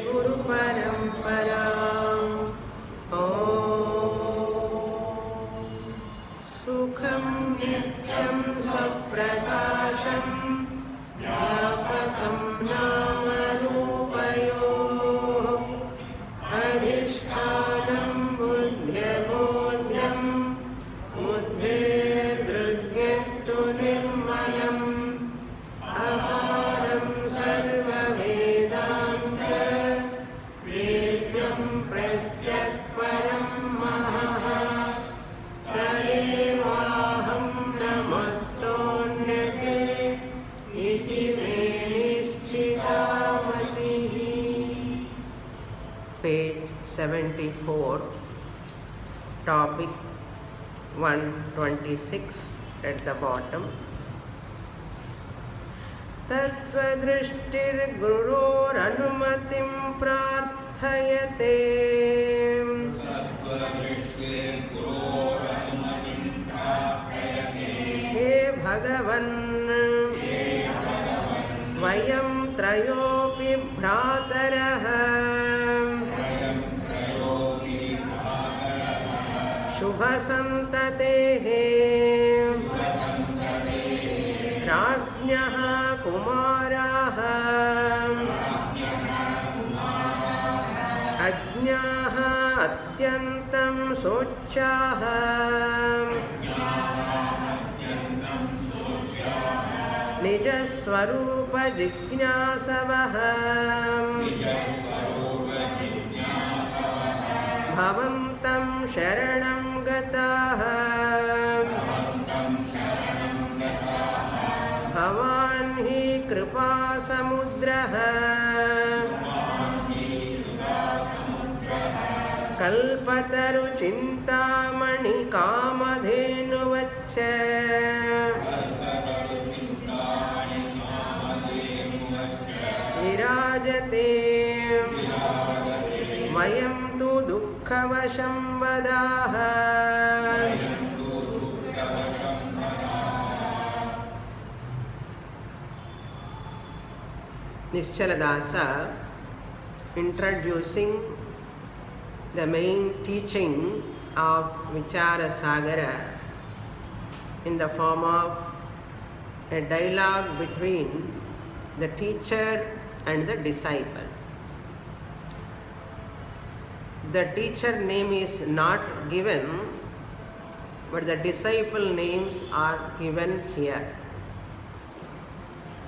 गुरुपरम्पराम्। ॐ सुखं नित्यं स्वप्रकाशं व्यापकं नामरूपयोः अधिष्ठानं बुद्ध्यबोध्यं बुद्धिर्दृग्यस्तु निर्मलम् अपारं सर्ववेदान्त वेद्यं प्रत्यक्परं महः तदेवाहं नमस्तोऽन्यते इति मे निश्चिता मतिः। Page 74, topic 126 at the bottom. तत्त्वदृष्टिर्गुरोरनुमतिं प्रार्थयते हे भगवन् वयं त्रयोऽपि भ्रातरः शुभसन्ततेः राज्ञः कुमाराः अज्ञाः अत्यन्तं शोच्याः निजस्वरूपजिज्ञासवः भवन्तं शरणं गताः भवान् हि कृपासमुद्रः कल्पतरुचिन्तामणिकामधेनुवच्च विराजते वयं तु दुःखवशं वदाः Nischala introducing the main teaching of Vichara Sagara in the form of a dialogue between the teacher and the disciple. The teacher name is not given, but the disciple names are given here.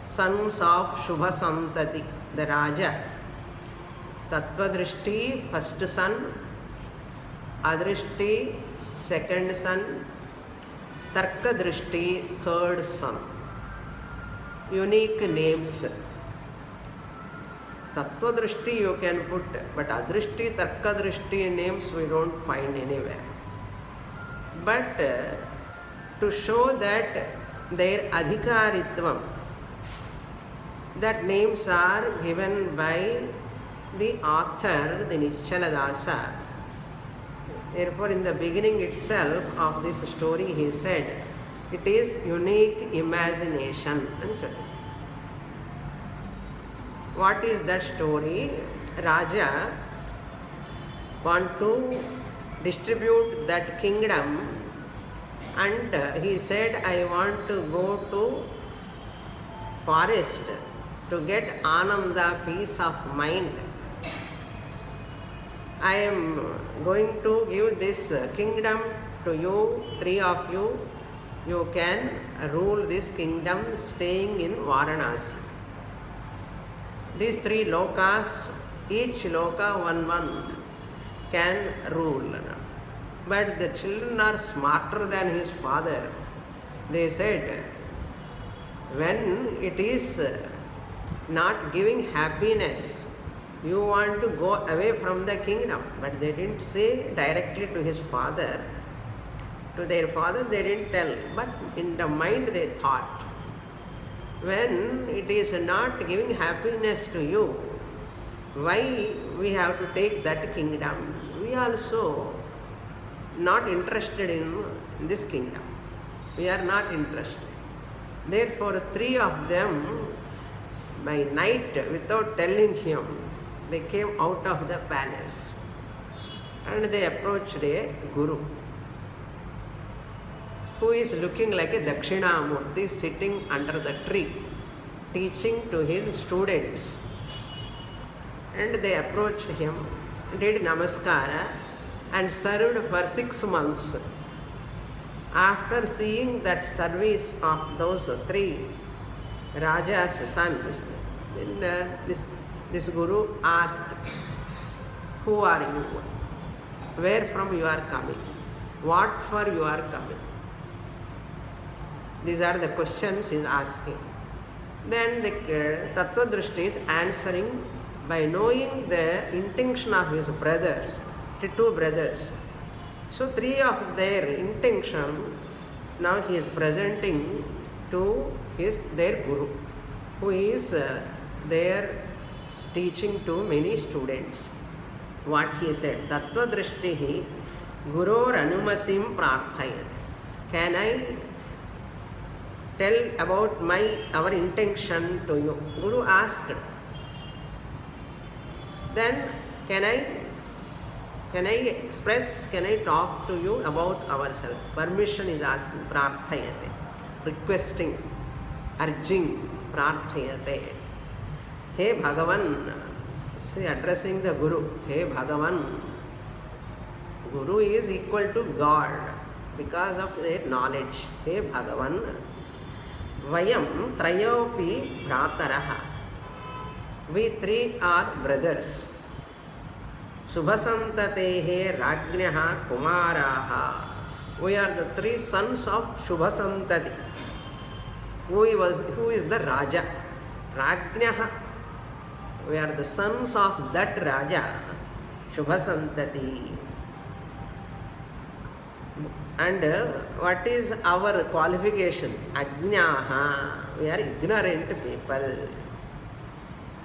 Sons of Shubha Santati, the Raja. Tattvadrishti, first son. Adrishti, second son. Tarkadrishti, third son. Unique names. Tattvadrishti you can put, but Adrishti, Tarkadrishti names we don't find anywhere. But to show that their adhikaritvam, that names are given by the author, the Nischala. Therefore, in the beginning itself of this story, he said, it is unique imagination. What is that story? Raja want to distribute that kingdom, and he said, I want to go to forest to get ananda, peace of mind. I am going to give this kingdom to you, three of you. You can rule this kingdom staying in Varanasi. These three lokas, each loka one can rule. But the children are smarter than his father. They said, when it is not giving happiness, you want to go away from the kingdom. But they didn't say directly to his father. To their father they didn't tell, but in the mind they thought, when it is not giving happiness to you, why we have to take that kingdom? We also not interested in this kingdom. We are not interested. Therefore, three of them, by night, without telling him, They came out of the palace and they approached a guru who is looking like a Dakshinamurti sitting under the tree, teaching to his students. And they approached him, did namaskara, and served for 6 months. After seeing that service of those 3 Raja's sons, then this guru asked, who are you? Where from you are coming? What for you are coming? These are the questions he is asking. Then the Tattva-drishti is answering by knowing the intention of his brothers, the 2 brothers. So 3 of their intention, now he is presenting to their guru, who is there teaching to many students. What he said, Tattva-drishtihi guror anumatim prarthayate. Can I tell about our intention to you? Guru asked. Then can I express, can I talk to you about ourselves? Permission is asking, prarthayate, requesting, urging, prarthayate. Hey Bhagavan, see, addressing the Guru, hey Bhagavan. Guru is equal to God because of their knowledge. Hey Bhagavan, vayam trayopi bhrataraha. We 3 are brothers. Shubhasantatehe Rajnyaha Kumaraha. We are the 3 sons of Shubhasantati. Who is the Raja? Rajnyaha. We are the sons of that Raja, Shubhasantati. And what is our qualification? Ajnaha. We are ignorant people.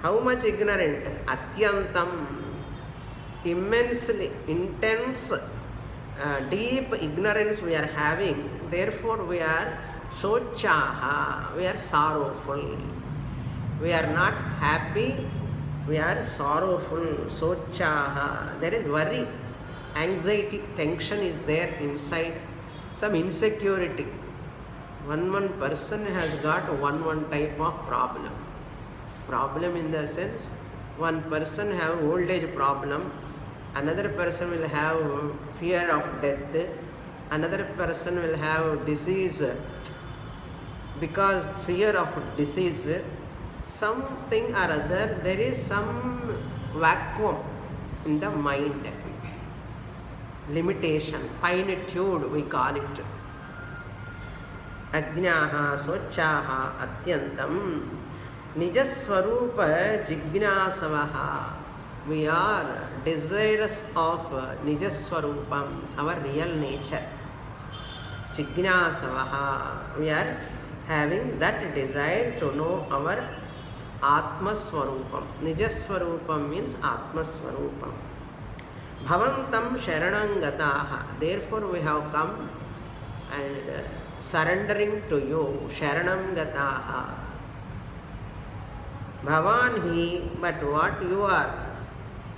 How much ignorant? Atyantam. Immensely, intense, deep ignorance we are having. Therefore, we are sochaha. We are sorrowful. We are not happy. We are sorrowful. Sochaha. There is worry, anxiety, tension is there inside. Some insecurity. One person has got one type of problem. Problem in the sense, one person have old age problem, another person will have fear of death, another person will have disease because fear of disease, something or other, there is some vacuum in the mind, limitation, finitude we call it. Ajnaha, sochaha, atyantam. Nijaswarupa jignasavaha. We are desirous of Nijaswarupam, our real nature. Jignasavaha. We are having that desire to know our Atmaswarupam. Nijaswarupam means Atmaswarupam. Bhavantam sharanangataha. Therefore we have come and surrendering to you. Sharanangataha. Bhavan hi, but what you are?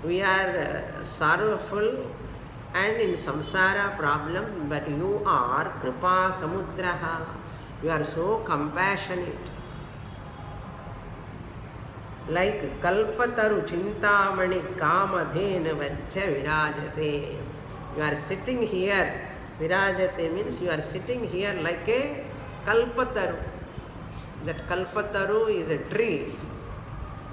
We are sorrowful and in samsara problem, but you are kripa samudraha. You are so compassionate. Like kalpataru chintamani kamadhena vajja virajate. You are sitting here. Virajate means you are sitting here like a kalpataru. That kalpataru is a tree.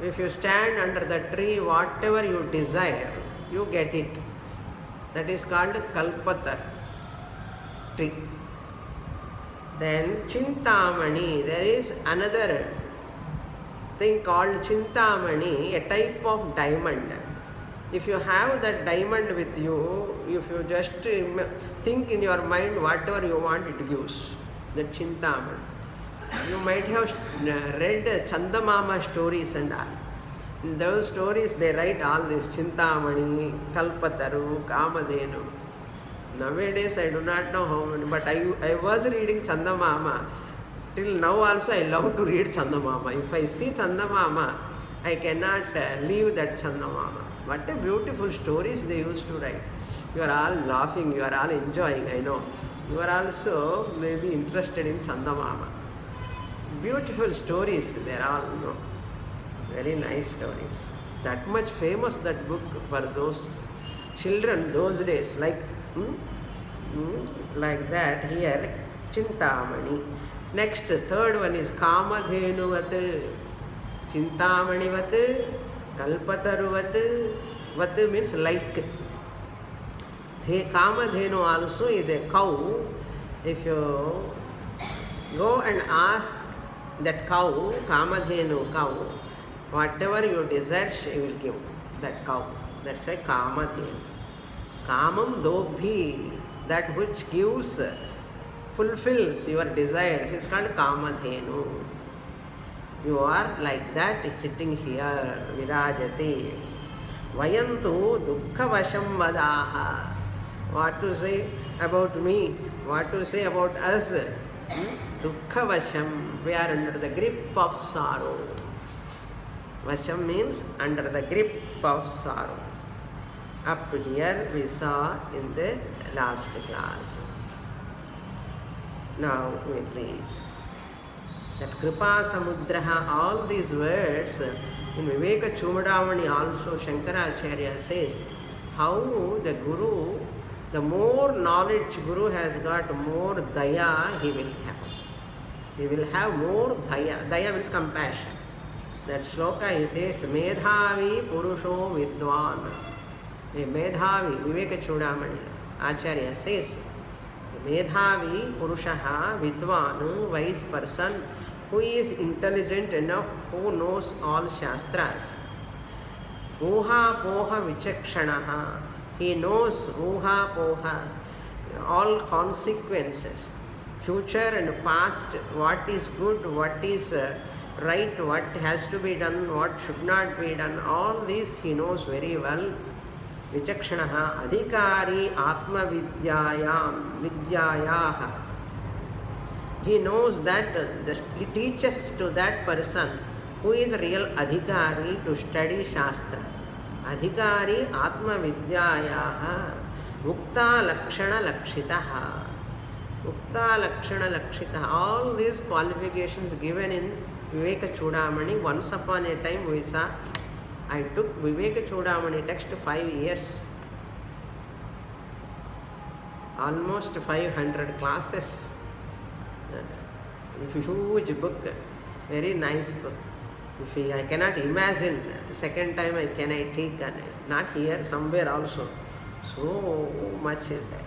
If you stand under the tree, whatever you desire, you get it. That is called kalpatar tree. Then chintamani, there is another thing called chintamani, a type of diamond. If you have that diamond with you, if you just think in your mind whatever you want, it gives. That chintamani. You might have read Chandamama stories and all. In those stories they write all this Chintamani, Kalpataru, Kamadhenu. Nowadays I do not know how many, but I was reading Chandamama. Till now also I love to read Chandamama. If I see Chandamama, I cannot leave that Chandamama. What a beautiful stories they used to write. You are all laughing, you are all enjoying, I know. You are also maybe interested in Chandamama. Beautiful stories, they are all, you know, very nice stories. That much famous that book for those children those days, like that here, Chintamani. Next, third one is Kamadhenuvat, Chintamanivat, Kalpataruvat. Vat means like. Kamadhenu also is a cow. If you go and ask that cow, Kamadhenu cow, whatever you desire, she will give that cow. That's a Kamadhenu. Kamam Dobdhi, that which gives, fulfills your desires, is called Kamadhenu. You are like that sitting here, Virajate. Vayantu Dukkhavasham Vadaha. What to say about me? What to say about us? Dukkhavasham. We are under the grip of sorrow. Vasham means under the grip of sorrow. Up here we saw in the last class. Now we read that Kripa Samudraha, all these words in Viveka Chudamani also Shankaracharya says how the Guru, the more knowledge Guru has got, more daya he will have. He will have more daya. Daya means compassion. That shloka he says, Medhavi Purusho Vidwan. A Medhavi, Viveka Chudamani Acharya says, Medhavi Purushaha Vidwan, wise person, who is intelligent enough, who knows all Shastras. Uha Poha Vichakshanaha, he knows Uha Poha, all consequences, future and past, what is good, what is right, what has to be done, what should not be done, all this he knows very well. Vichakshanaha Adhikari Atma Vidyayam Vidyayaha. He knows that, he teaches to that person who is a real adhikari to study Shastra. Adhikari Atma Vidyayaha Mukta Lakshana Lakshitaha. Mukta Lakshana Lakshitaha. All these qualifications given in Viveka Chudamani. Once upon a time we saw, I took Viveka Chudamani text 5 years. Almost 500 classes. Huge book, very nice book. I cannot imagine second time I take, not here, somewhere also. So much is there.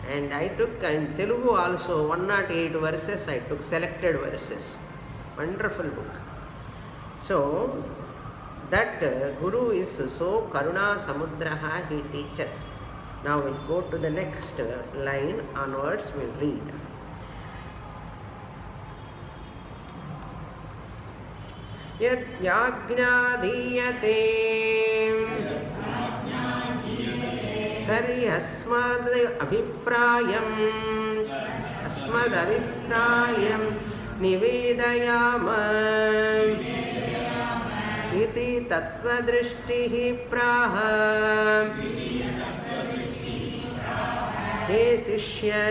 And I took in Telugu also 108 verses, I took selected verses. Wonderful book. So that Guru is so Karuna Samudraha, he teaches. Now we'll go to the next line onwards, we'll read. Yajnadiyate tari asmad abhiprayam nivedayama iti tattvadrishtihi praha he sishya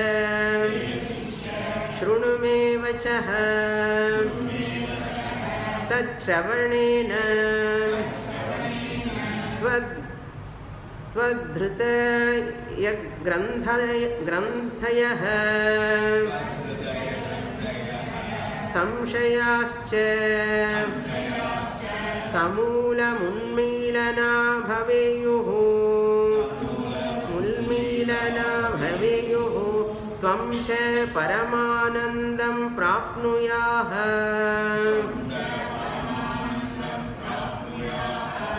shrunume vachaha Tacchavanena Tvadhrita Granthayaha Samshayascha Samula Munmilana Bhaveyuhu Mulmilana Bhaveyuhu Tvam cha Paramanandam Prapnuyaha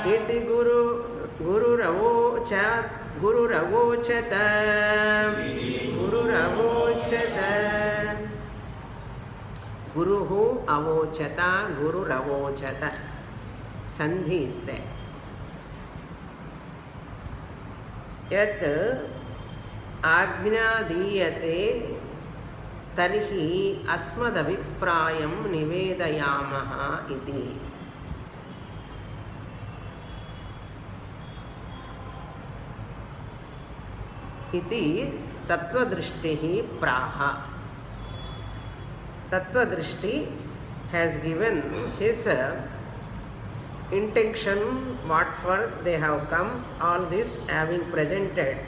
Iti Guru Ravochata Guruhu Avochata Guru Ravochata. Sandhi is there. Yat Agnya Diyate Tarhi Asmadaviprayam Nivedayamaha iti. iti tatvadrishtihi praha. Tatvadrishti has given his intention, what for they have come, all this having presented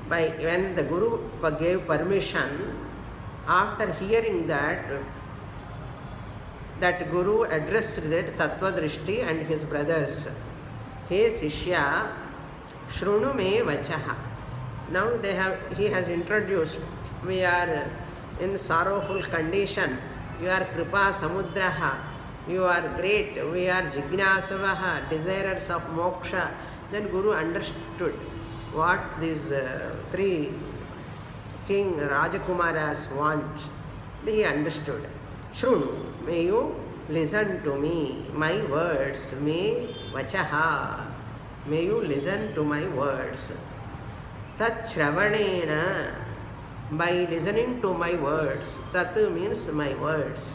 by when the Guru gave permission. After hearing that Guru addressed that Tatvadrishti and his brothers, He Sishya, Shrunu me vachaha. Now he has introduced, we are in sorrowful condition, you are Kripa Samudraha, you are great, we are Jignasavaha, desirers of moksha. Then Guru understood what these three King Rajakumaras want. He understood. Shrunu, may you listen to me, my words, me vachaha, may you listen to my words. Tat shravanena, by listening to my words. Tat means my words.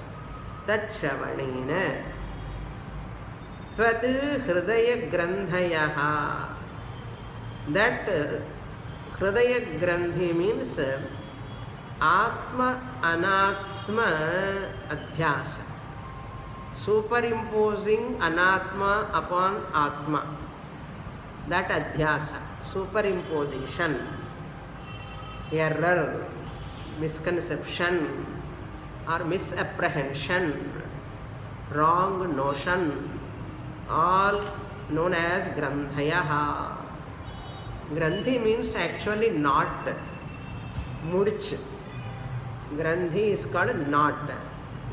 Tat shravanena. Tvat hridaya grandhayaha. That hridaya grandhi means atma anatma adhyasa. Superimposing anatma upon atma. That adhyasa, superimposition, error, misconception or misapprehension, wrong notion, all known as grandhayaha. Grandhi means actually knot, mudch. Grandhi is called knot.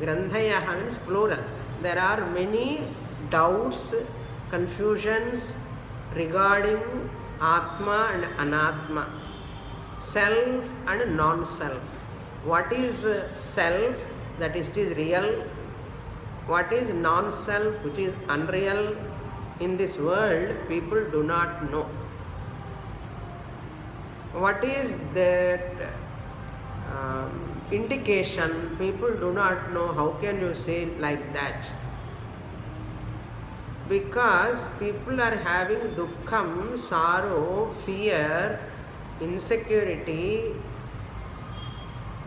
Grandhayaha means plural. There are many doubts, confusions regarding Atma and Anatma, self and non-self. What is self, that is, which is real? What is non-self, which is unreal? In this world, people do not know. What is that indication? People do not know. How can you say like that? Because people are having dukkham, sorrow, fear, insecurity.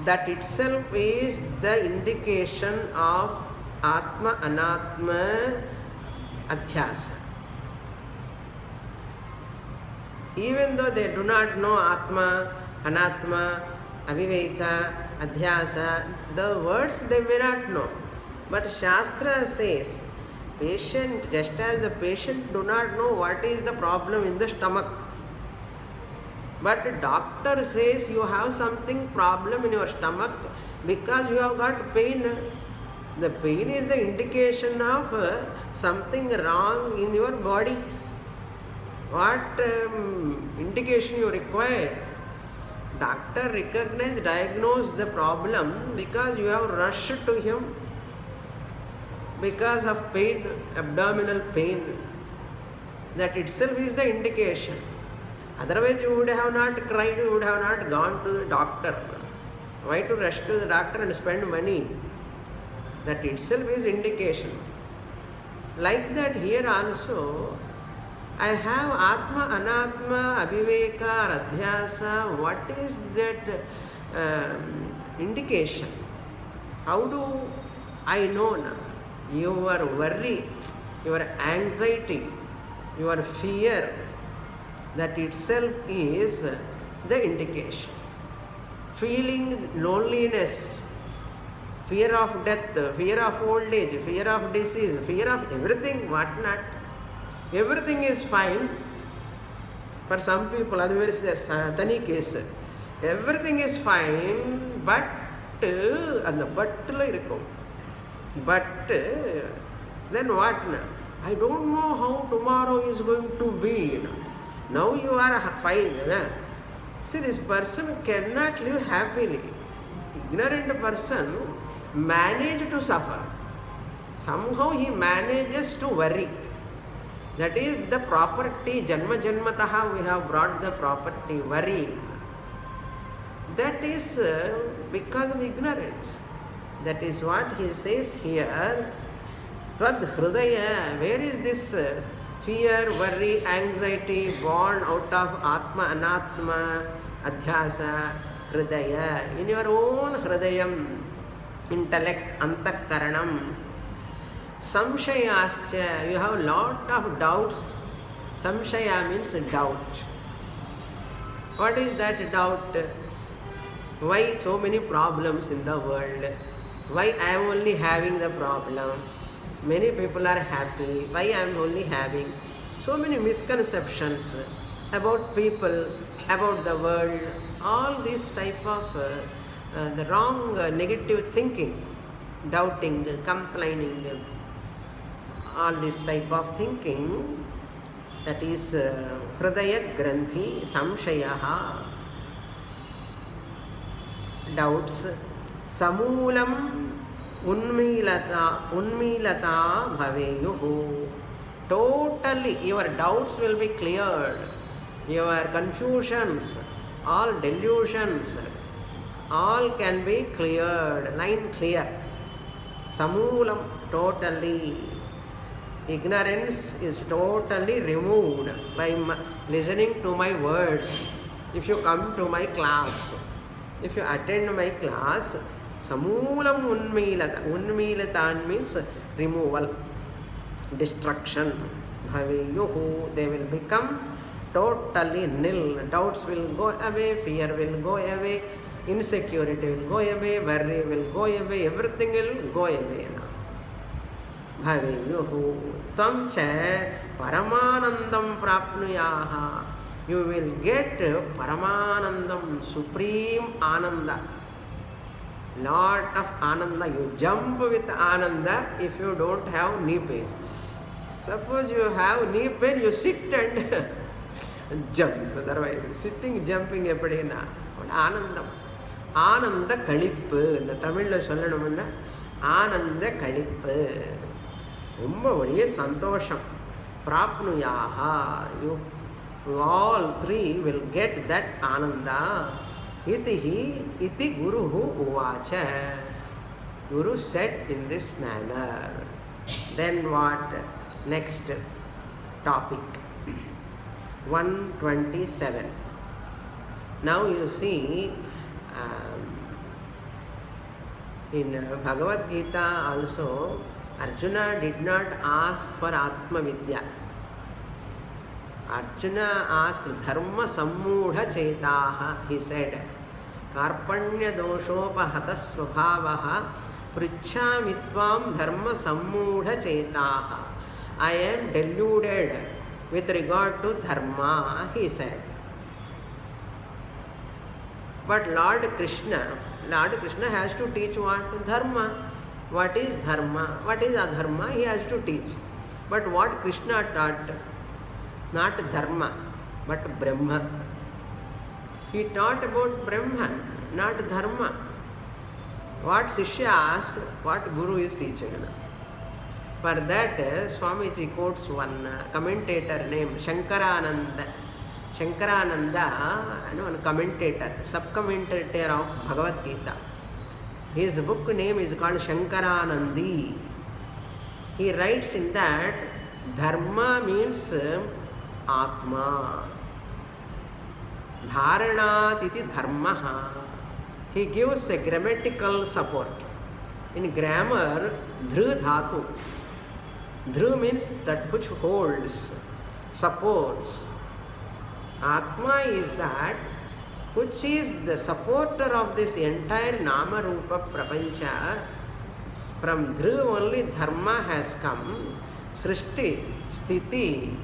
That itself is the indication of Atma Anatma Adhyasa. Even though they do not know Atma, Anatma, Aviveka, Adhyasa, the words they may not know. But Shastra says, patient, just as the patient do not know what is the problem in the stomach, but doctor says you have something problem in your stomach because you have got pain. The pain is the indication of something wrong in your body. What indication you require? Doctor recognize, diagnose the problem because you have rushed to him because of pain, abdominal pain. That itself is the indication. Otherwise you would have not cried, you would have not gone to the doctor. Why to rush to the doctor and spend money? That itself is indication. Like that here also, I have Atma, Anatma, Aviveka or Adhyasa. What is that indication? How do I know now? Your worry, your anxiety, your fear, that itself is the indication. Feeling loneliness, fear of death, fear of old age, fear of disease, fear of everything, what not. Everything is fine. For some people, otherwise the Tani case, everything is fine, but and the but then what now? I don't know how tomorrow is going to be. Now you are fine. See, this person cannot live happily. Ignorant person manages to suffer. Somehow he manages to worry. That is the property. Janma Janmataha we have brought the property, worrying. That is because of ignorance. That is what he says here. Tvad Hridaya, where is this fear, worry, anxiety born out of Atma, Anatma, Adhyasa, Hridaya. In your own Hridayam, intellect, Antakaranam, Samshayascha, you have lot of doubts. Samshaya means doubt. What is that doubt? Why so many problems in the world? Why I am only having the problem? Many people are happy. Why I am only having? So many misconceptions about people, about the world. All these type of the wrong negative thinking, doubting, complaining, all this type of thinking, that is Hridaya Granthi, Samshayaha, doubts, Samulam Unmilata Bhaveyuhu. Totally your doubts will be cleared, your confusions, all delusions, all can be cleared, line clear. Samulam, totally. Ignorance is totally removed by listening to my words. If you come to my class, if you attend my class, Samulam Unmilata. Unmilata means removal, destruction. Bhaveyuhu, they will become totally nil. Doubts will go away, fear will go away, insecurity will go away, worry will go away, everything will go away now. Bhaveyuhu tam cha paramanandam prapnuyaha. You will get paramanandam, supreme ananda. Lot of ananda. You jump with ananda if you don't have knee pain. Suppose you have knee pain, you sit and jump. Otherwise, sitting, jumping epadina. Anandam. Ananda kalippu. In Tamil சொல்லணும்னா ஆனந்த கழிப்பு. ரொம்ப ஒரே சந்தோஷம். பிராப்னுயாஹா. You all three will get that ananda. Iti guruhu uvacha. Guru said in this manner. Then what? Next topic. 127. Now you see in Bhagavad Gita also, Arjuna did not ask for Atma Vidya. Arjuna asked Dharma Sammudha Chetaha. He said, Karpanya Doshopahata Svabhavaha Prichhamitvam Dharma Sammudha Chetaha. I am deluded with regard to Dharma, he said. But Lord Krishna has to teach what? Dharma. What is Dharma? What is Adharma? He has to teach. But what Krishna taught? Not Dharma, but Brahma. He taught about Brahman, not Dharma. What Shishya asked, what Guru is teaching. For that, Swamiji quotes one commentator named Shankarananda. Shankarananda, one commentator, sub-commentator of Bhagavad Gita. His book name is called Shankaranandi. He writes in that Dharma means Atma. Dharanat iti dharmaha. He gives a grammatical support. In grammar, dhru dhatu. Dhru means that which holds, supports. Atma is that which is the supporter of this entire Nama Rupa Prapancha. From Dhru only Dharma has come. Srishti, Sthiti,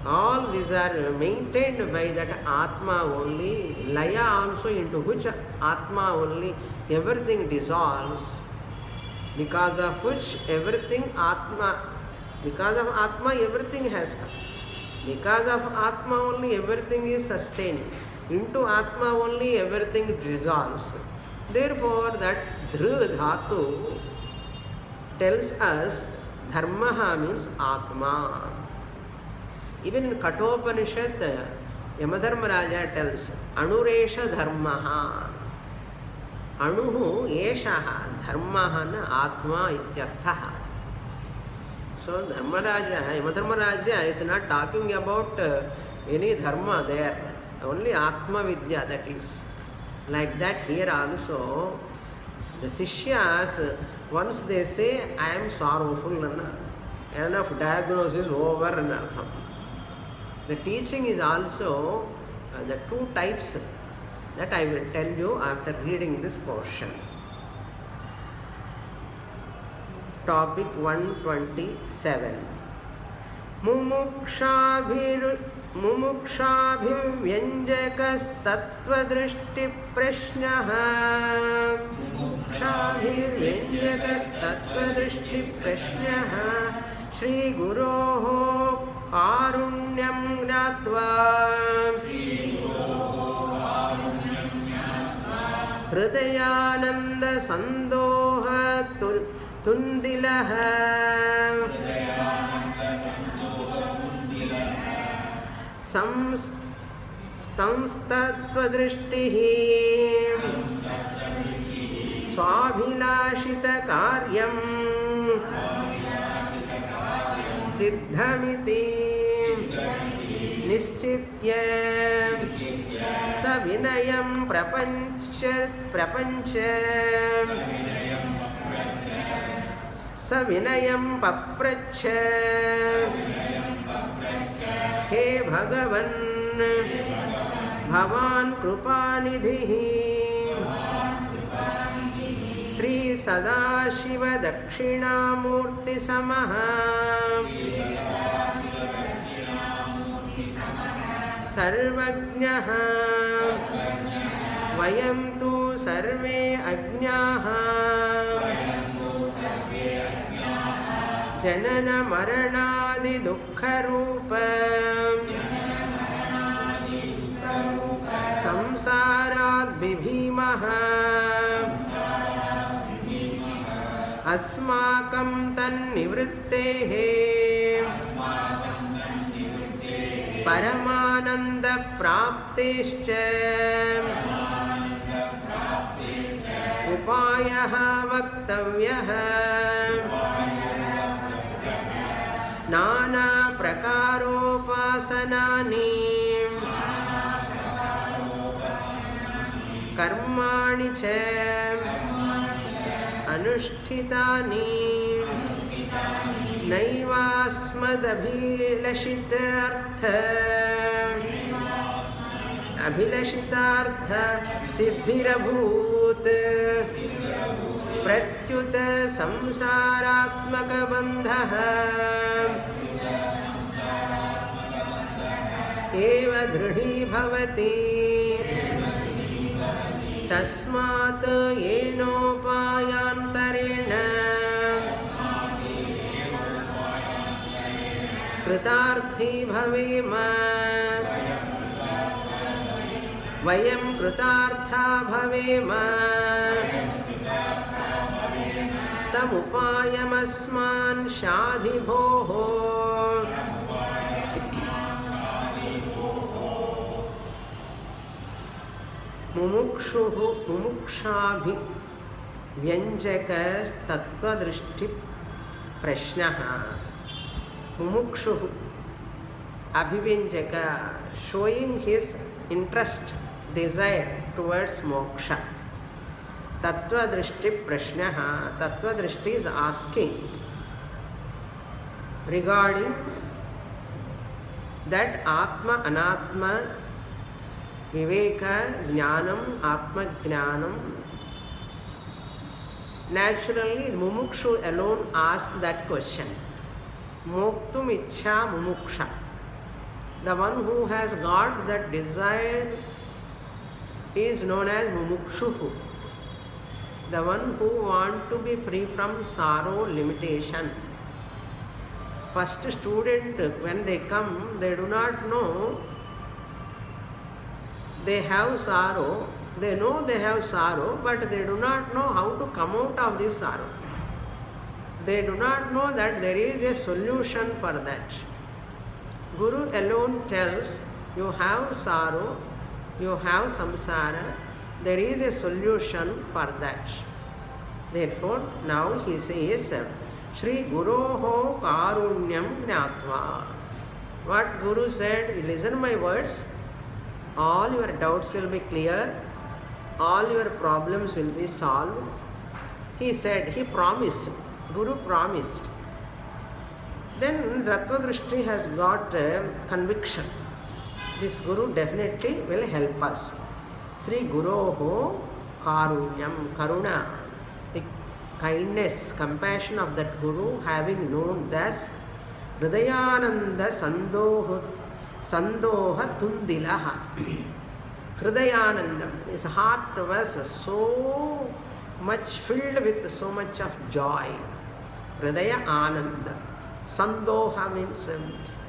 all these are maintained by that Atma only. Laya also, into which Atma only everything dissolves. Because of which everything Atma, because of Atma everything has come. Because of Atma only everything is sustained. Into Atma only everything dissolves. Therefore that Dhru Dhatu tells us Dharmaha means Atma. Even in Kathopanishad, Yamadharmaraja tells Anuresha Dharmaha. Anuhu Eshaha Dharmaha na Atma ityarthaha. So Dharmaraja, Yamadharmaraja is not talking about any dharma there, only Atma Vidya that is. Like that here also, the Sishyas, once they say, I am sorrowful, enough diagnosis over and artham. The teaching is also the two types that I will tell you after reading this portion. Topic 127. मुमुक्षाभिव्यञ्जकस्तत्त्वदृष्टिप्रश्नः मुमुक्षाभिव्यञ्जकस्तत्त्वदृष्टिप्रश्नः श्रीगुरोः कारुण्यं ज्ञात्वा हृदयानन्दसन्दोहतुन्दिलः संस्तत्त्वदृष्टिः स्वाभिलाषितकार्यं सिद्धमिति निश्चित्य सविनयं सविनयं पप्रच्छ हे भगवन् भवान् कृपानिधिः श्री सदाशिव दक्षिणामूर्तिसमः सर्वज्ञः वयं तु सर्वे अज्ञाः जनन मरणादि दुःखरूप संसारात् बिभीमः अस्माकं तन्निवृत्तेः परमानन्दप्राप्तेश्च उपायः वक्तव्यः नानाप्रकारोपासनानि कर्माणि च अनुष्ठितानि अभिलषितार्थ सिद्धिरभूत् प्रत्युत संसारात्मकबन्धः एव दृढीभवति तस्मात् येनोपायान्तरेण कृतार्थी भवेम वयं कृतार्था भवेम तमुपायमस्मान् शाधि भोः मुमुक्षाभिव्यञ्जकस्तत्त्वदृष्टिप्रश्नः Mumukshu, Abhivyঞ্জaka, showing his interest, desire towards moksha. Tattva drishti prashnaha, Tattva drishti is asking regarding that Atma, Anatma, Viveka, Jnanam, Atma Jnanam. Naturally, Mumukshu alone asked that question. Moktum Ichha Mumuksha. The one who has got that desire is known as Mumukshuhu. The one who wants to be free from sorrow, limitation. First student, when they come, they do not know they have sorrow. They know they have sorrow, but they do not know how to come out of this sorrow. They do not know that there is a solution for that. Guru alone tells, you have sorrow, you have samsara, there is a solution for that. Therefore, now he says, Shri Guroho Karunyam Gnatva. What Guru said, listen my words, all your doubts will be clear, all your problems will be solved. He said, he promised, Guru promised. Then Tattva-drishti has got conviction. This Guru definitely will help us. Sri Guroho Karunyam, Karuna, the kindness, compassion of that Guru, having known thus, Hridayananda Sandoha Tundilaha. Hridayanandam, his heart was so much filled with so much of joy. Hridaya Ananda. Sandoha means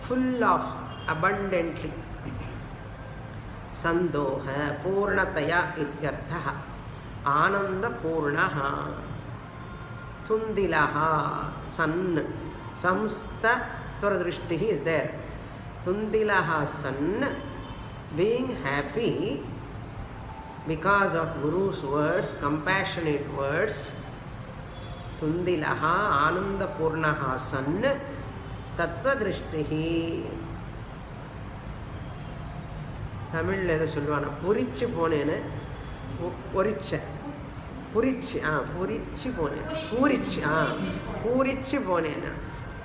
full of, abundantly. Sandoha, Purnataya ityarthaha. Ananda Purnaha. Tundilaha, San. Samsta Tvaradrishti is there. Tundilaha San, being happy because of Guru's words, compassionate words. Tundilaha Ananda Purnaha San Tattva-drishtihi. Tamil le solvana purichu ponena puricha purichi purichi ponena purichi purichi ponena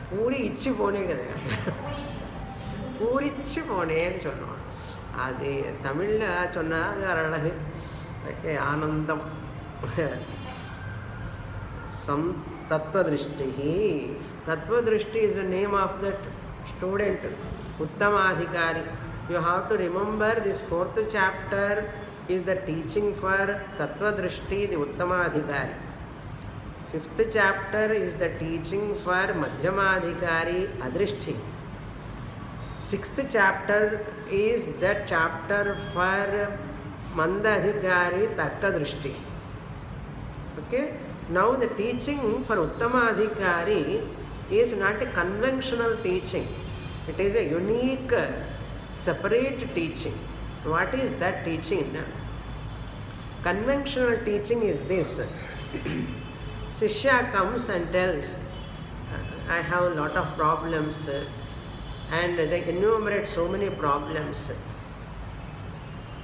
puri ichi ponega purichi ponena solvana adi Tamil la sonna adu anandam Sam Tattva-drishtihi. Tattva-drishti is the name of that student, Uttamadhikari. You have to remember this 4th chapter is the teaching for Tattva-drishti, the Uttamadhikari. 5th chapter is the teaching for Madhyamadhikari, Adrishti. 6th chapter is the chapter for Mandadhikari, Tarka-drishti. Okay? Now the teaching for Uttamadhikari is not a conventional teaching. It is a unique, separate teaching. What is that teaching? Conventional teaching is this. Shishya comes and tells, I have a lot of problems, and they enumerate so many problems.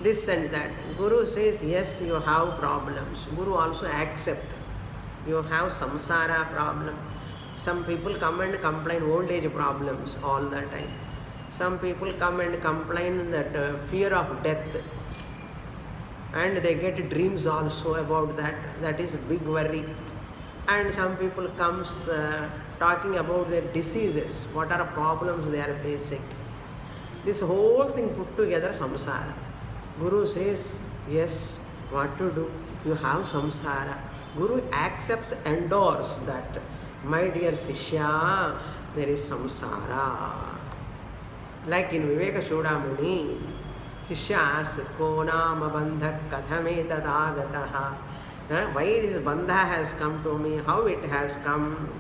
This and that. Guru says, yes, you have problems. Guru also accepts. You have samsara problem. Some people come and complain old age problems all the time. Some people come and complain that fear of death. And they get dreams also about that. That is big worry. And some people comes talking about their diseases. What are problems they are facing. This whole thing put together samsara. Guru says, yes, what to do? You have samsara. Guru accepts, endorses that, my dear Shishya, there is samsara. Like in Viveka Chudamani, Shishya asks, Ko nama bandha kathame tadagataha. Why this bandha has come to me, how it has come.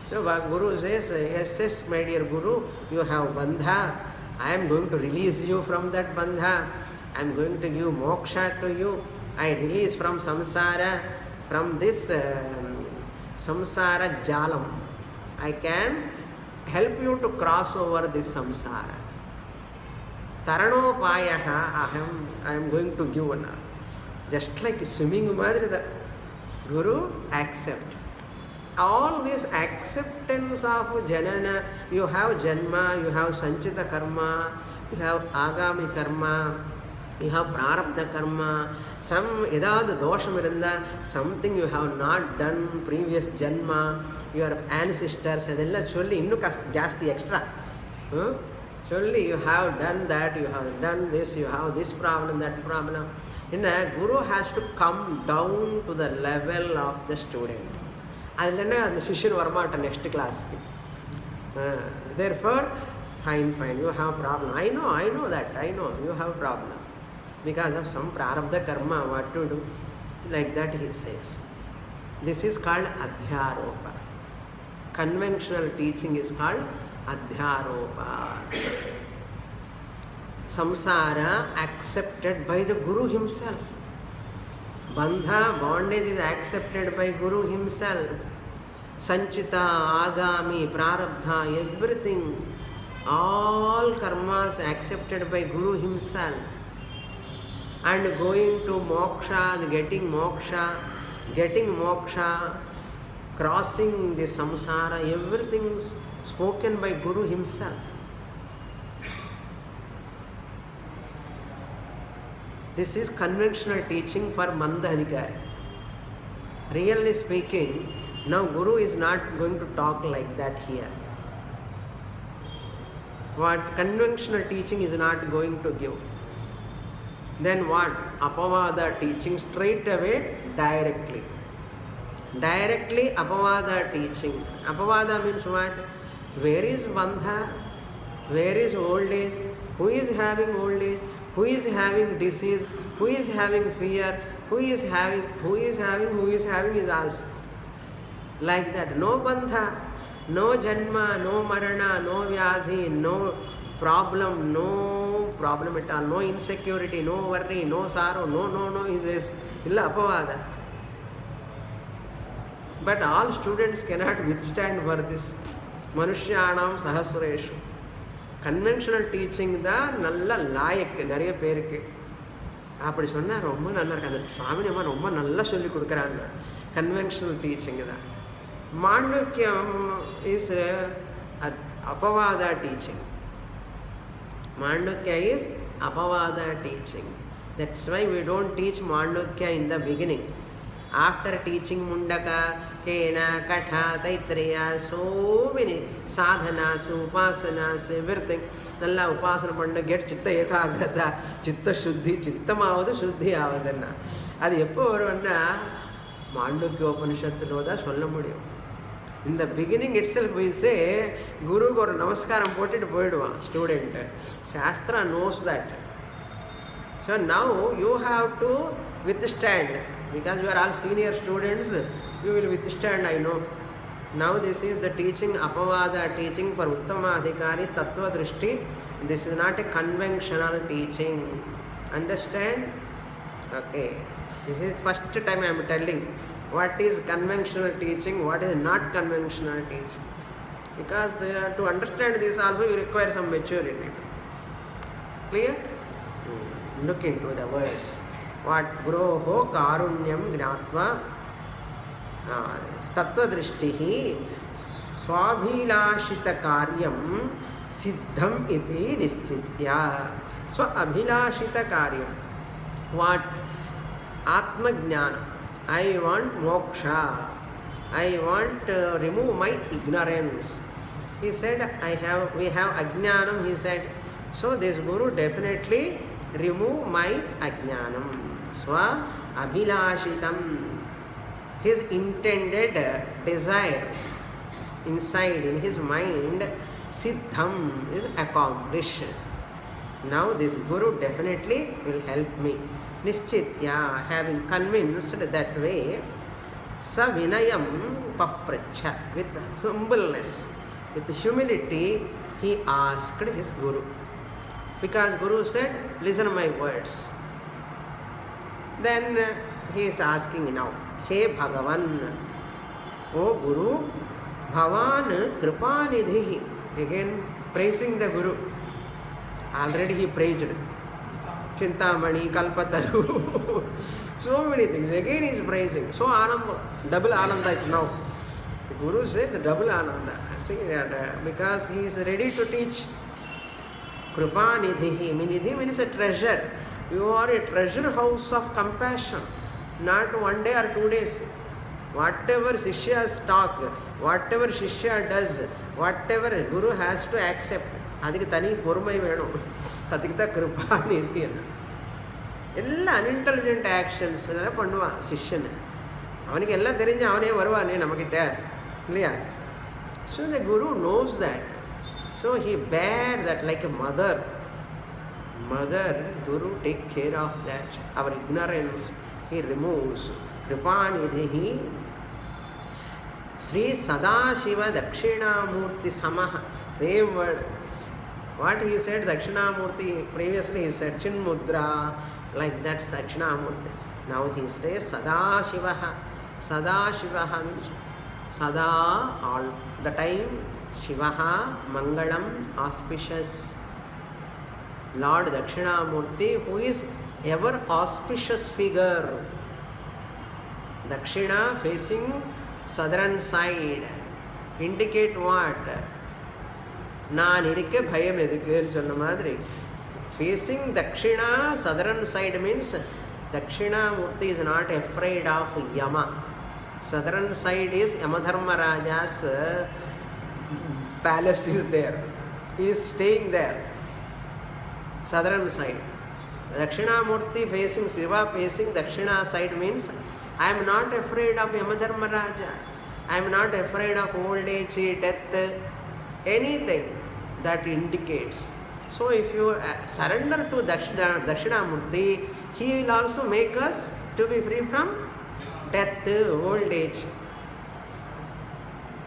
So Guru says, yes, yes, my dear Guru, you have bandha. I am going to release you from that bandha. I am going to give moksha to you. I release from samsara. From this samsara jalam, I can help you to cross over this samsara. Taranopayaha I am going to give one. Just like swimming madri, the Guru accept. All this acceptance of janana, you have janma, you have sanchita karma, you have agami karma, you have prarabdha karma, some edad dosham irunda, something you have not done previous janma, your ancestors, adella cholli innu jasti extra. Cholli you have done that, you have done this, you have this problem, that problem. Guru has to come down to the level of the student. Adilana the Shishyan Varmata next class. Therefore, fine, you have problem. I know that, I know you have problem. Because of some prarabdha karma, what to do? Like that he says. This is called adhyaropa. Conventional teaching is called adhyaropa. Samsara accepted by the Guru himself. Bandha, bondage is accepted by Guru himself. Sanchita, Agami, Prarabdha, everything, all karmas accepted by Guru himself. And going to moksha, getting moksha, crossing the samsara, everything spoken by Guru himself. This is conventional teaching for Mandadhikari. Really speaking, now Guru is not going to talk like that here. What conventional teaching is not going to give. Then what? Apavada teaching straight away, directly. Directly Apavada teaching. Apavada means what? Where is bandha? Where is old age? Who is having old age? Who is having disease? Who is having fear? Who is having is asked. Like that. No bandha, no janma, no marana, no vyadhi, no problem at all, no insecurity, no worry, no sorrow, no, is this. Illa apavada. But all students cannot withstand for this. Manushyanam sahasreshu. Conventional teaching da nalla layak nariya perukku. அப்படி சொன்னால் ரொம்ப நல்லா இருக்கு. அந்த சுவாமி அம்மா ரொம்ப நல்லா சொல்லி கொடுக்குறாங்க. கன்வென்ஷனல் டீச்சிங் தான். Mandukyam is Apavada teaching. Mandukya is Apavada teaching. That's why we don't teach Mandukya in the beginning. After teaching Mundaka, Kena, Katha, Taittiriya, so many sadhanas, upasanas, everything. Nalla upasana panna get chitta ekagrata, chitta shuddhi, chitta maavadu shuddhi avadanna. அது எப்போ வரும்னா மாண்டூக்கிய உபனிஷத்துல தான் சொல்ல முடியும். In the beginning itself we say, குருவுக்கு ஒரு நமஸ்காரம் போட்டுட்டு போயிடுவான் student. Shastra knows that. So now you have to withstand. Because you are all senior students, you will withstand, I know. Now this is the teaching, Apavada teaching for Uttama Adhikari, Tattva Drishti. This is not a conventional teaching. Understand? Okay. This is first time I am telling what is conventional teaching, what is not conventional teaching. Because to understand this also you require some maturity. Clear? Look into the words. What? Guroho karunyam gnatva tattva drishtihi swabhilashita karyam siddham iti nischitya. Swabhilashita karyam. What? Atma jnana. I want moksha. I want to remove my ignorance. He said, we have ajnanam. He said, so this Guru definitely remove my ajnanam. Swa abhilashitam. His intended desire inside in his mind, siddham, is accomplished. Now this Guru definitely will help me. Nischitya, having convinced that way, savinayam papracha, with humbleness, with humility, he asked his Guru. Because Guru said, listen to my words. Then he is asking now, Hey Bhagavan, O Guru, Bhavan Kripanidhi. Again praising the Guru. Already he praised Chintamani, Kalpataru, so many things. Again he is praising. So Ananda, double Ananda now. The Guru said the double Ananda. See that because he is ready to teach. Kripanidhi. Nidhi means a treasure. You are a treasure house of compassion. Not 1 day or 2 days. Whatever Shishya's talk, whatever Shishya does, whatever Guru has to accept, அதுக்கு தனி பொறுமை வேணும். அதுக்கு தான் கிருபாநிதி. எல்லாம் unintelligent actions எல்லாம் பண்ணுவான் சிஷ்யன். அவனுக்கு எல்லாம் தெரிஞ்சு அவனே வருவானே நம்மக்கிட்ட இல்லையா? So the guru knows that. So he bear that like a mother. Guru take care of that. Our ignorance he removes. Kripanidhi. Sri Sadashiva Dakshinamurti Samaha. Same word. What he said, Dakshinamurti, previously he said Chinmudra, like that Dakshinamurti. Now he says Sadashivaha. Sadashivaha means Sada, all the time, Shivaha, Mangalam, auspicious. Lord Dakshinamurti, who is ever auspicious figure. Dakshina facing southern side. Indicate what? நான் இருக்க பயம் எதுக்குன்னு சொன்ன மாதிரி. Facing Dakshina, southern side means Dakshinamurti is not afraid of Yama. Southern side is Yamadharmaraja's palace is there. He is staying there. Southern side. Dakshinamurti facing Shiva, facing Dakshina side means I am not afraid of Yamadharmaraja. I am not afraid of old age, death, anything that indicates. So if you surrender to Dakshinamurti, he will also make us to be free from death, old age.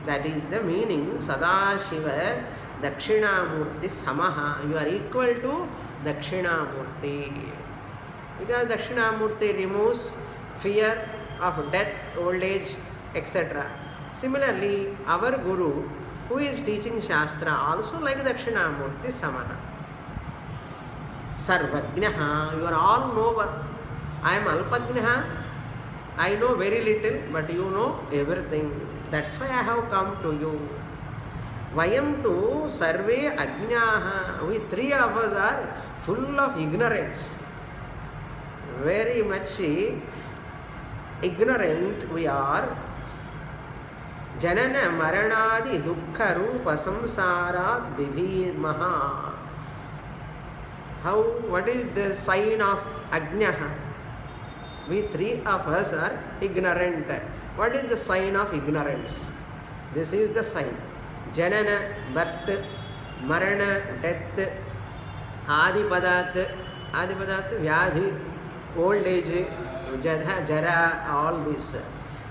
That is the meaning. Sadashiva Dakshinamurti Samaha. You are equal to Dakshinamurti. Because Dakshinamurti removes fear of death, old age, etc. Similarly, our Guru, who is teaching Shastra, also like Dakshinamurti Samaha. Sarvajnaha, you are all knower. I am Alpajnaha. I know very little, but you know everything. That's why I have come to you. Vayam tu sarve ajnaha. We three of us are full of ignorance. Very much ignorant we are. Janana maranadi dukkha rupa samsara bibhimaha. How? What is the sign of ajnaha? We three of us are ignorant. What is the sign of ignorance? This is the sign. Janana, birth, marana, death, adipadat, vyadhi, old age, jara, all this.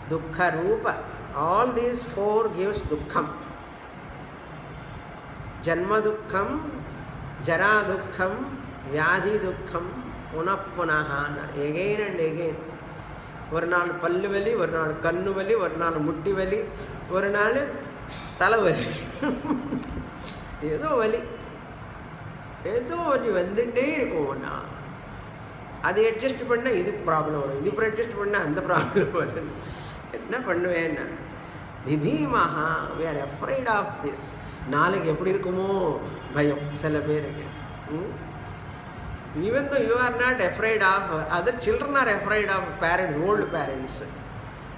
Dukkha rupa, all these four gives dukkham. Janma dukkham, jara dukkham, vyadhi dukkham, punah punaha, again and again. ஒரு நாள் பல்லு வலி, ஒரு நாள் கண்ணு வலி, ஒரு நாள் முட்டி வலி, ஒரு நாள் தலைவலி, ஏதோ வலி வந்துட்டே இருக்கும். ஒன்றா அதை அட்ஜஸ்ட் பண்ணால் இது ப்ராப்ளம் வரும், இது அட்ஜஸ்ட் பண்ணால் அந்த ப்ராப்ளம் வரும். என்ன பண்ணுவேன்னா விபீமஹா, we are afraid of this. நாளைக்கு எப்படி இருக்குமோ பயம் சில பேருக்கு. Even though you are not afraid of, other children are afraid of parents, old parents.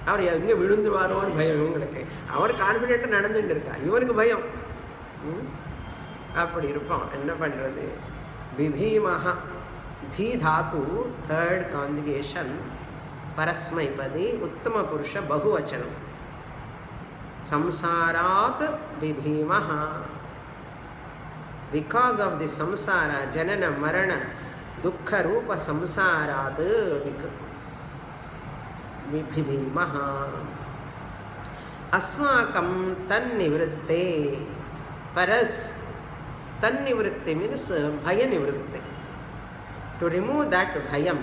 அவர் எங்கே விழுந்துருவாரோன்னு பயம் இவங்களுக்கு. அவர் கான்ஃபிடென்ட்டாக நடந்துட்டு இருக்கா, இவருக்கு பயம். அப்படி இருப்பான். என்ன பண்ணுறது? விபீமஹா, धी धातु थर्ड कॉन्जुगेशन परस्मैपदी उत्तम पुरुष बहुवचनम. संसारात बिभीमः, because of the samsara, janana marana dukkha rupa samsarat बिभीमः. अस्माकं तन्निवृत्ते, परस तन्निवृत्ति means bhaya nivritti. To remove that bhayam,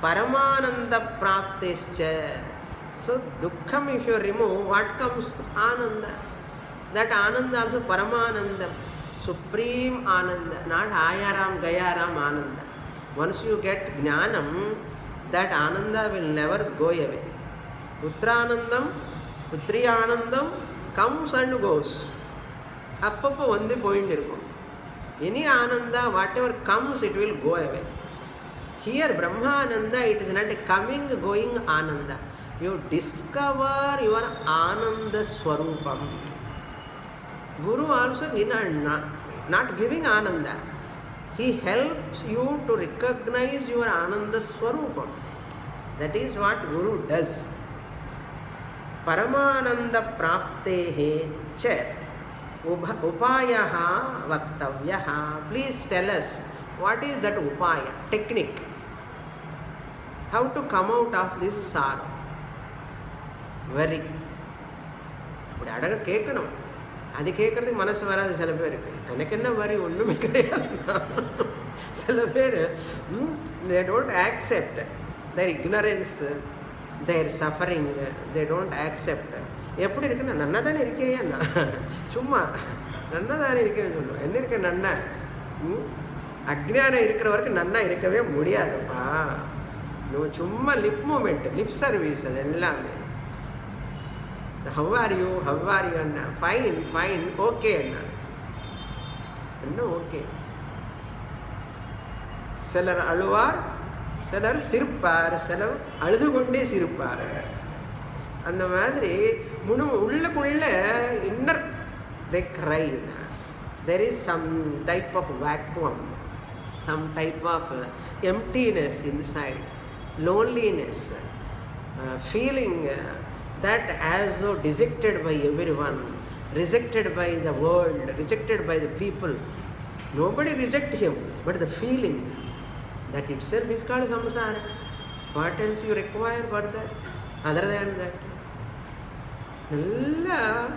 paramananda praptischa. So dukkham if you remove, what comes? Ananda. That ananda also paramananda, supreme ananda, not ayaram gayaram ananda. Once you get jnanam, that ananda will never go away. Putranandam, putriyanandam comes and goes. Appappa onde point irukum. Any ananda, whatever comes, it will go away. Here Brahmananda, it is not a coming going ananda. You discover your ananda swarupam. Guru also not giving ananda. He helps you to recognize your ananda swarupam. That is what Guru does. Paramananda praptehe cha upayaha vaktavyaha. Please tell us, what is that upaya, technique? How to come out of this sorrow? Very. அப்படி அடக கேட்கணும். அது கேட்கறதுக்கு மனசு வராது சில பேருக்கு. எனக்கு என்ன வரி ஒன்றுமே கிடையாது. சில பேர் they don't accept their ignorance, their suffering, they don't accept. எப்படி இருக்குன்னா நன்னா தானே இருக்கேன்னா சும்மா நன்னா தானே இருக்கேன்னு சொல்லுவோம். என்ன இருக்க நன்னா? அஜ்ஞானம் இருக்கிற வரைக்கும் நன்னா இருக்கவே முடியாதுப்பா. சும்மா லிப் மூமெண்ட், லிப் சர்வீஸ், அது எல்லாமே. ஹவ் ஆர் யூ அண்ணா, ஃபைன் ஃபைன், ஓகே அண்ணா, என்ன ஓகே. சிலர் அழுவார், சிலர் சிரிப்பார், சிலர் அழுது கொண்டே சிரிப்பார். அந்த மாதிரி உள்ளுக்குள்ள inner they cry. There is some type of vacuum, some type of emptiness inside, loneliness, feeling that as though dejected by everyone, rejected by the world, rejected by the people. Nobody reject him, but the feeling, that itself is called samsara. What else you require for that other than that? எல்லாம்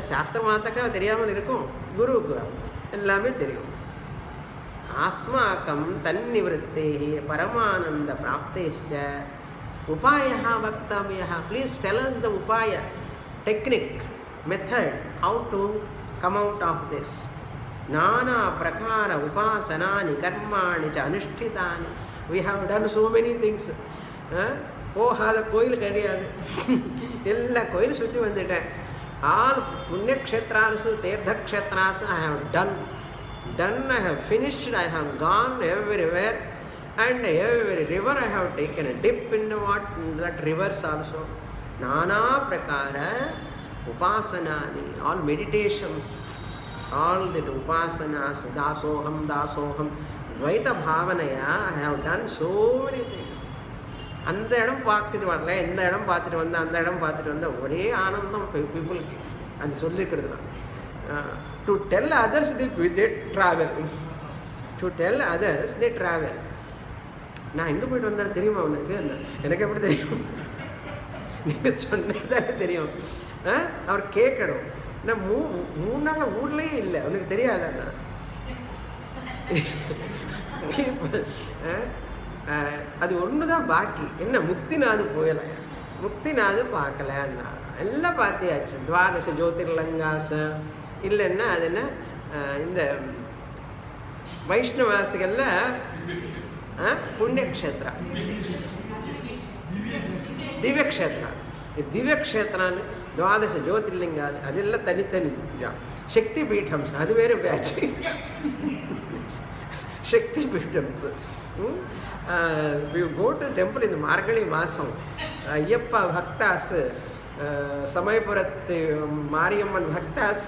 சாஸ்திர மாத்தக்க தெரியாமல் இருக்கும், குருவுக்கு எல்லாமே தெரியும். ஆஸ்மாக்கம் தன்னிவருத்தே பரமானந்த பிராப்தேஷ்ச உபாயः வக்தவ்யः. Please tell us the upaya, technique, method, how to come out of this. நானா பிரகார உபாசனானி கர்மாணி ச அனுஷ்டிதானி. we have done so many things. போகாத கோயில் கிடையாது, எல்லா கோயிலும் சுற்றி வந்துட்டேன். all punya kshetras, tirtha kshetras I have done, I have finished, I have gone everywhere, and every river I have taken a dip in that rivers also. Nana prakara upasanani, all meditations, all the upasanas, dasoham, dvaita bhavanaya, I have done so many things. அந்த இடம் பார்த்துட்டு வரல, எந்த இடம் பார்த்துட்டு வந்தேன், அந்த இடம் பார்த்துட்டு வந்தேன், ஒரே ஆனந்தம் பீப்புளுக்கு. அது சொல்லிக்கிறது தான். To tell others they travel, to tell others they travel. நான் எங்கே போய்ட்டு வந்தேன் தெரியுமா உனக்கு? எனக்கு எப்படி தெரியும்? நீங்கள் சொன்னதானே தெரியும். அவர் கேட்கணும். நான் 3 நாள் ஊர்லேயே இல்லை, உனக்கு தெரியாதாண்ணா? பீப்புள் அது ஒன்று தான் பாக்கி. என்ன முக்திநாது போயல, முக்திநாது பார்க்கலன்னா எல்லாம் பார்த்தியாச்சு. துவாதச ஜோதிர்லிங்காஸ் இல்லைன்னா அது என்ன, இந்த வைஷ்ணவாசிகளில் புண்ணியக்ஷேத்ரா, திவ்யக்ஷேத்ரா. திவ்யக்ஷேத்ரான்னு துவாதச ஜோதிர்லிங்காது அதெல்லாம் தனித்தனி. சக்தி பீட்டம்ஸ் அது வேறு batch. Shakti peethams. You go to the temple in the Margali Masam, Ayyappa Bhaktas, Samayapurat Mariamman Bhaktas,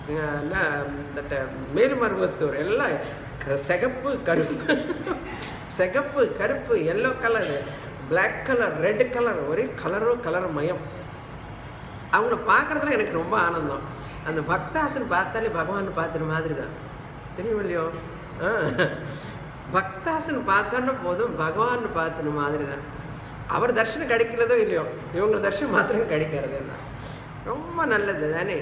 that Melmarvattur, Ella, Sagapu, Karupu, yellow color, black color, red color, very color Mayam. அவங்கள பார்க்குறதுல எனக்கு ரொம்ப ஆனந்தம். அந்த பக்தாசன் பார்த்தாலே பகவான் பார்த்துற மாதிரி தான், தெரியும் இல்லையோ? பக்தாசன் பார்த்தோன்னா போதும், பகவான் பார்த்துன மாதிரி தான். அவர் தர்ஷனம் கிடைக்கிறதோ இல்லையோ, இவங்க தர்ஷனம் மாத்திரம் கிடைக்கிறது என்ன ரொம்ப நல்லது தானே?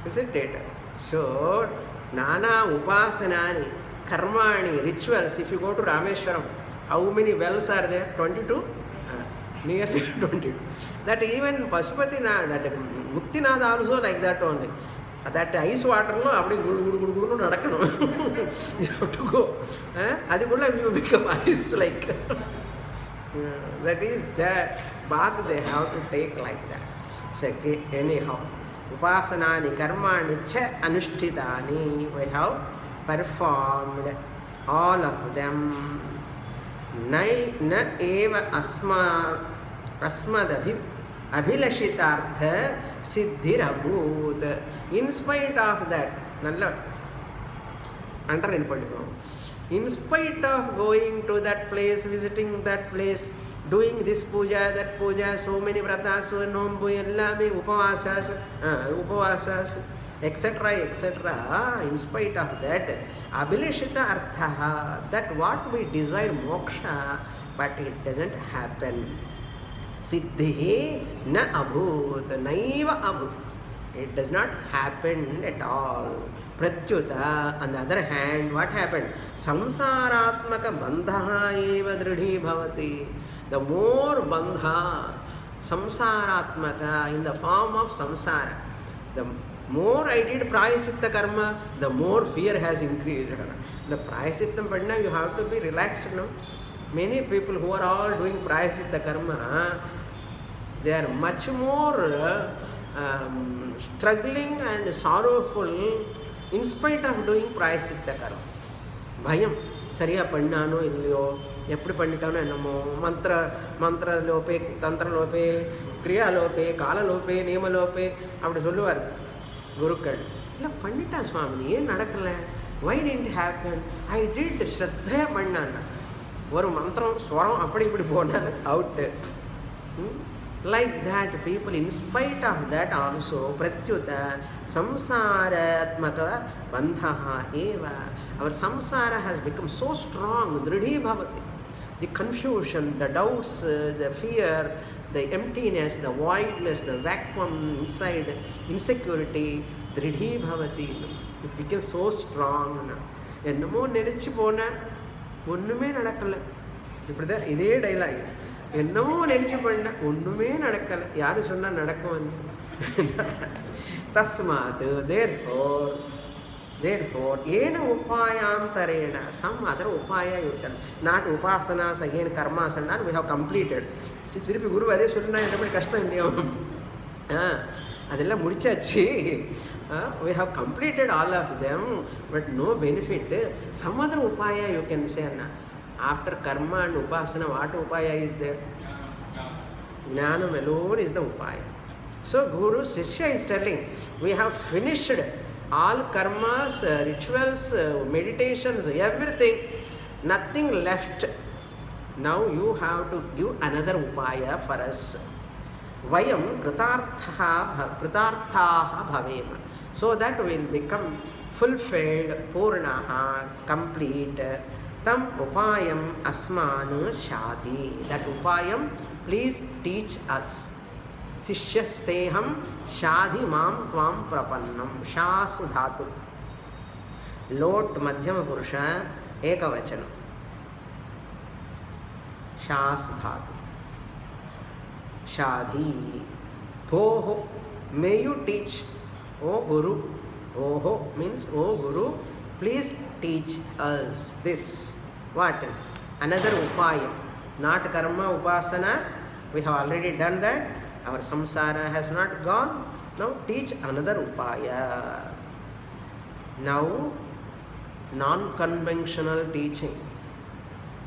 isn't it? So nana upasanaani karmani rituals. If you go to Rameshwaram, how many wells are there? 22? Nearly 22. That even Pashupatinath, that Muktinath also like that only. That ice water lo அப்படி குடு நடக்கணும். You have to go. அதுக்குள்ள you become ice like. That is that bath they have to take like that. So anyhow, upasanani karmani cha anushthitani, we have performed all of them. Na eva asmadabhi abhilashitartha siddhirabhut. In spite of that, nalla underline pannikkom. In spite of going to that place, visiting that place, doing this puja, that puja, so many vratas, nombu, ellame upavasas, etc., in spite of that, abhilashita arthaha, that what we desire moksha, but it doesn't happen. Siddhi na abhut, naiva abhut. It does not happen at all. Pratyuta, on the other hand, what happened? Samsaratmaka bandha eva dridhi bhavati. The more bandha, samsaratmaka, in the form of samsara. The more I did prayaschitta karma, the more fear has increased. The prayaschitta padna, you have to be relaxed, no? Many people who are all doing prayaschitta karma, they are much more struggling and sorrowful in spite of doing prayaschitta karma. Bhayam. సరిగా పడినానో ఇల్லையో ఎప్పుడు పండిటానో ఎన్నమో మంత్రలోపే తంత్రలోపే క్రియాలోపే కాలలోపే నియమలోపే அப்படி சொல்லுவார் குருக்கள். இல்லை பண்ணிட்டா சுவாமி, ஏன் நடக்கலை? Why did happen? I did, ஸ்ரத்தையாக பண்ணான். ஒரு மந்திரம் ஸ்வரம் அப்படி இப்படி போனார், out. Like that, people, in spite of that also, pratyuta samsaratmaka bandhaha eva. Our samsara has become so strong, dridhi bhavati. The confusion, the doubts, the fear, the emptiness, the voidness, the vacuum inside, insecurity, dridhi bhavati. It became so strong. என்னமோ நினைச்சு போனேன், ஒன்றுமே நடக்கலை. இப்படி தான் இதே dialogue. என்னமோ நினைச்சு பண்ண, ஒன்றுமே நடக்கலை. யாரு சொன்னால் நடக்கும்? தஸ்மாத், therefore ஏன உபாயாந்தரேன, some other upaya you tell, not upasanas, again karmas and all we have completed. திருப்பி குரு அதே சொன்னா என்ன பண்ணி கஷ்டம் இல்லையா? அதெல்லாம் முடிச்சாச்சு. We have completed all of them, but no benefit. Some other upaya you can say. After karma and upasana, what upaya is there? Jnanam alone is the upaya. So Guru Shishya is telling, we have finished all karmas, rituals, meditations, everything, nothing left. Now you have to give another upaya for us. Vayam kritarthaha bhavema, so that we will become fulfilled, purnaha, complete. Tam upayam asmanu shadhi. That upayam, please teach us. Shishya steham shadhi mam tvam prapannam. Shas dhatu. Lot madhyama purusha ekavachanam. Shas dhatu. Shadhi. Bhoho, may you teach, O Guru. Bhoho means, O Guru, please teach us this. What? Another upaya. Not karma, upasanas. We have already done that. Our samsara has not gone. Now teach another upaya. Now, non-conventional teaching.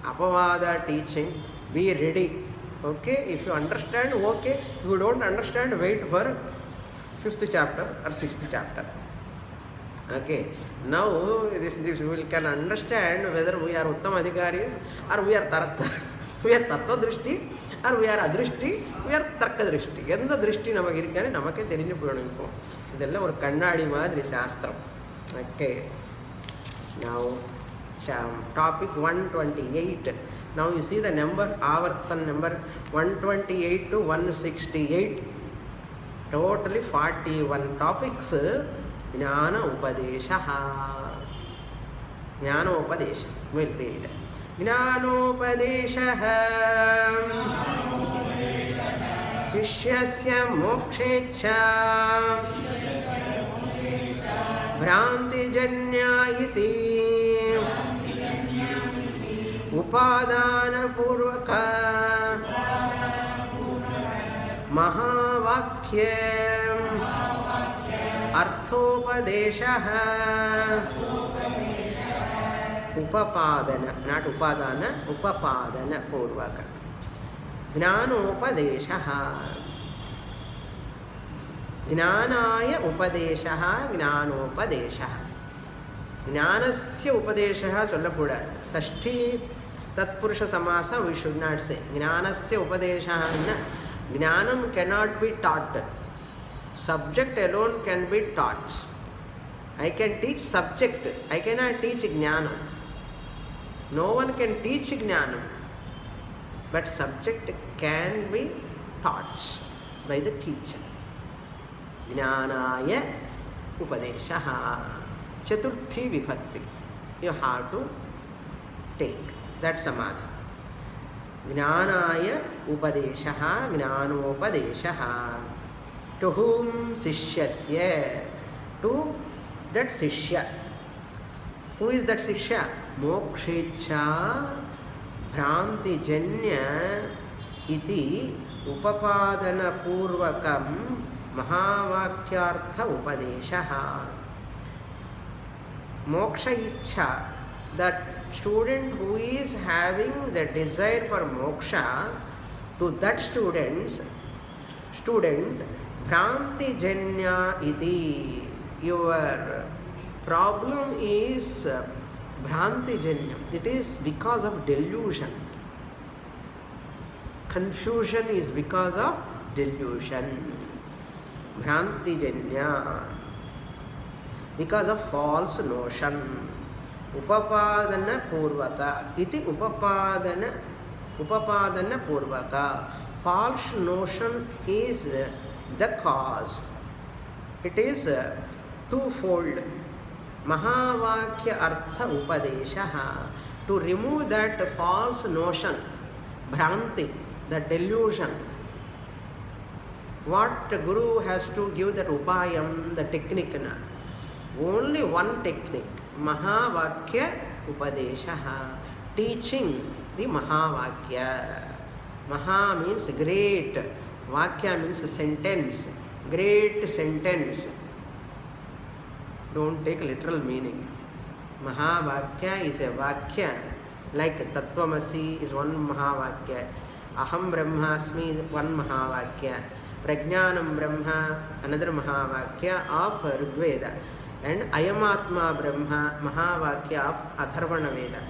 Apavada teaching. Be ready. Okay? If you understand, okay. If you don't understand, wait for 5th chapter or 6th chapter. Okay, now this we can understand whether we are Uttama Adhikaris or we are Taratva. We are Tattva Drishti or we are Adrishti, we are Tarka Drishti. Endha Drishti namak irukane namakke therinju poyanum. Idella or kannadi madri shastram. Okay, now topic 128. Now you see the number, Avartan number 128 to 168. Totally 41 topics. Jnana Upadeshaha. Jnana Upadesha. We'll read. Jnanopadeshaha Sishyasya mokshecha Bhrantijanya iti Upadana purvaka Mahavakyam Arthopadeshaha Upapadana, not upadana, upapadana purvaka. Jnanopadeshaha. Jnanaya upadeshaha, jnanopadeshaha. Jnanasya upadeshaha sollakuda. Sashti tatpurusha samasa we should not say. Jnanasya upadeshaha. Jnanam cannot be taught. Subject alone can be taught. I can teach subject. I cannot teach jnana. No one can teach jnana. But subject can be taught by the teacher. Jnanaya upadeshaha. Chaturthi vibhakti. You have to take that samadhi. Jnanaya upadeshaha, jnanopadeshaha. To whom? Sishyasya. To that Sishya. Who is that Sishya? Mokshecha Bhrantijanya iti upapadana purvakam mahavakyartha upadeshaha. Moksha ichha, that student who is having the desire for moksha, to that student Bhrantijanya iti, your problem is Bhrantijanya. It is because of delusion. Confusion is because of delusion. Bhrantijanya, because of false notion. Upapadana purvaka. Iti upapadana purvaka. False notion is the cause. It is twofold. Mahavakya artha upadeshaha. To remove that false notion, Bhranti, the delusion. What Guru has to give that upayam, the technique. Only one technique. Mahavakya upadeshaha. Teaching the Mahavakya. Maha means great. Vakya means sentence. Great sentence. Don't take literal meaning. Mahavakya is a Vakya. Like Tattvamasi is one Mahavakya. Aham Brahmasmi is one Mahavakya. Prajnanam Brahma, another Mahavakya of Rigveda. And Ayamatma Brahma, Mahavakya of Atharvana Veda.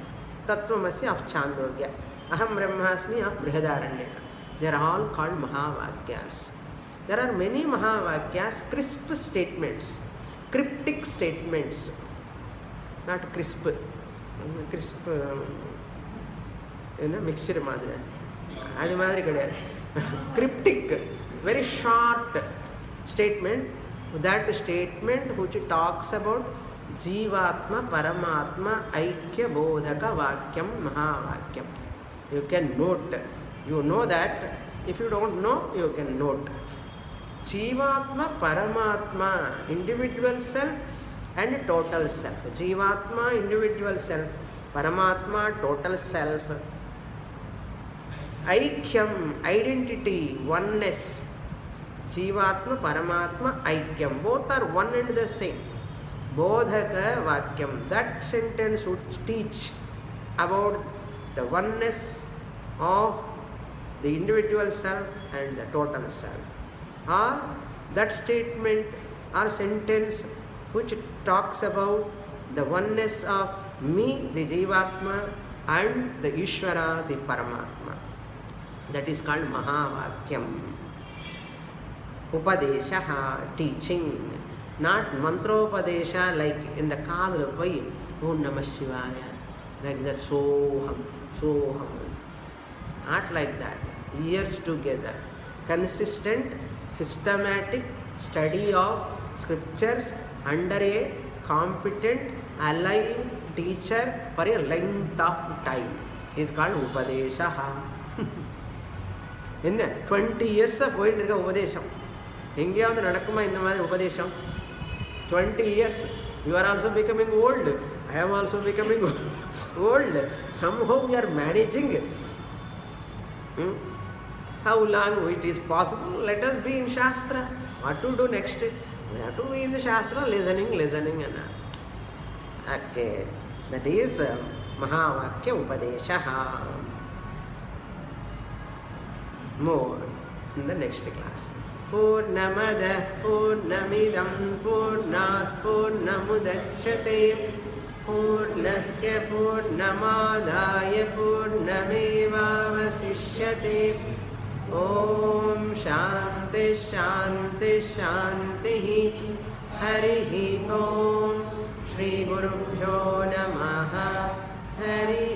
Tattvamasi of Chandogya. Aham Brahmasmi of Brihadaranyaka. They are all called Mahavakyas. There are many Mahavakyas, crisp statements, cryptic statements, not crisp, mixture madre. Adi madre kadayadu. Cryptic, very short statement. That statement which talks about Jivatma, Paramatma, Aikya, Bodhaka, Vakyam, Mahavakyam. You can note. You know that. If you don't know, you can note. Jivatma, Paramatma, individual self and total self. Jivatma, individual self. Paramatma, total self. Aikyam, identity, oneness. Jivatma, Paramatma, Aikyam. Both are one and the same. Bodhaka, Vakyam. That sentence would teach about the oneness of the individual self and the total self. Or that statement or sentence which talks about the oneness of me, the Jivatma, and the Ishvara, the Paramatma. That is called Mahavakyam. Upadeshaha, teaching. Not mantropadesha like in the Kadala Pai, Om Namah Shivaya, like that, Soham, Soham. Not like that. Years together. Consistent, systematic study of scriptures under a competent, aligned teacher for a length of time is called Upadeshaha. In 20 years of going to Upadesham. எங்கேயாவது நடக்குமா இந்த மாதிரி உபதேசம்? 20 years. You are also becoming old. I am also becoming old. Somehow we are managing. How long it is possible? Let us be in Shastra. What to do next? We have to be in the Shastra, listening. Okay. That is Mahavakya Upadeshaha. More in the next class. Purnamada Purnamidam Purnat Purnamudachyate Purnasya Purnamadaya Purnamevavasishyate. Om Shanti Shanti Shanti. Harihi Om. Shri Gurubhyo Namaha. Harihi